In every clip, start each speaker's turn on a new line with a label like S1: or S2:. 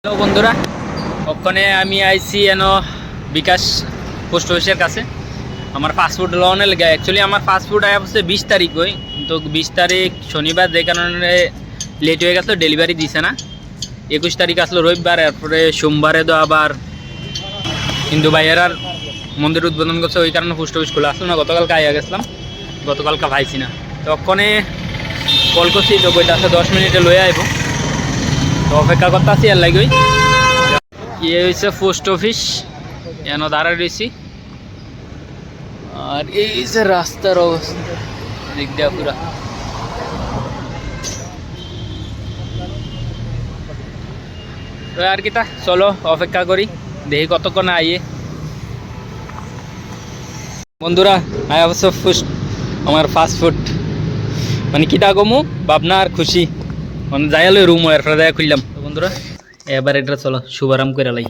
S1: Hello বন্ধুরা, ওখানে আমি আইছি বিকাশ পোস্ট অফিসের কাছে আমার পাসপোর্ট লোনের লেগে। অ্যাকচুয়ালি আমার পাসপোর্ট আয়া হচ্ছে 20 তারিখ হয়, কিন্তু 20 তারিখ শনিবার, যে কারণে লেট হয়ে গেছে, ডেলিভারি দিছে না। 21 তারিখ আসলো রবিবার, এরপরে সোমবারে তো আবার হিন্দু ভাইয়েরার মন্দির উদ্বোধন করছে, ওই কারণে পোস্ট অফিস খোলা আসলো না। গতকালকে আইয়া গেছিলাম, গতকালকে পাইছি না। তো ওখানে কল করছি, তো বইটা আছে 10 মিনিটে লয়ে আইব, তো অপেক্ষা করতে আছি। আর লাগি ইয়ে হয়েছে পোস্ট অফিস, এন দাঁড়ায় রয়েছি। আর এই যে রাস্তার অবস্থা দিক দেওয়া পুরা। তো আর কি তা, চলো অপেক্ষা করি, দেখি কতক্ষণ আইয়ে। বন্ধুরা আয় অবশ্য আমার ফাস্টফুড মানে কিতা কমু ভাবনা আর খুশি, মানে যাইলে রুম এর ফ্রাই খুললাম। তো বন্ধুরা এবার এটা চলো শুভারাম করে লাই,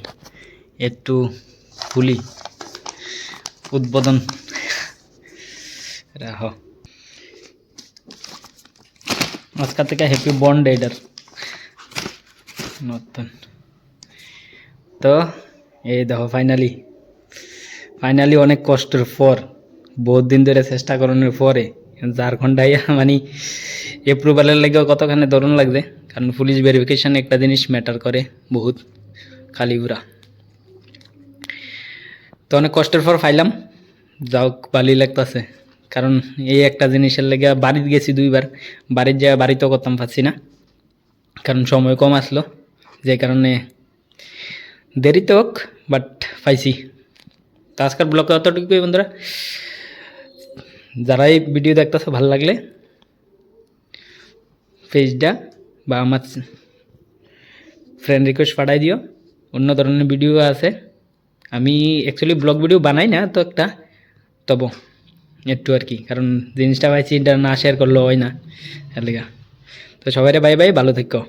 S1: একটু খুলি উদ্বোধন রাহ। আজকে থেকে হ্যাপি বন্ড এটার নতুন। তো এই দেখো ফাইনালি অনেক কষ্টের পর, বহুত দিন ধরে চেষ্টা করানোর পরে ঝাড়খণ্ডাইয়া মানে এপ্রুভালের লাগেও কতখানি দরুন লাগছে, কারণ পুলিশ ভেরিফিকেশন একটা জিনিস ম্যাটার করে বহুত খালিপুরা। তো অনেক কষ্টের পর পাইলাম, যাও ভালোই লাগতেছে। কারণ এই একটা জিনিসের লেগে বাড়িতে গেছি 2বার, বাড়ির জায়গায় বাড়িতেও করতাম পারছি না, কারণ সময় কম আসলো, যে কারণে দেরিতে হোক বাট পাইছি। তো আজকের ব্লগে অতটুকুই বন্ধুরা। যারাই ভিডিও দেখতেছে ভালো লাগলে পেজটা বা আমার ফ্রেন্ড রিকোয়েস্ট পাঠাই দিও। অন্য ধরনের ভিডিও আছে, আমি অ্যাকচুয়ালি ব্লগ ভিডিও বানাই না তো একটা, তবু একটু আর কি, কারণ জিনিসটা পাইছি এটা না শেয়ার করলেও হয় না এর লেগা। তো সবাই বাই বাই, ভালো থেকো।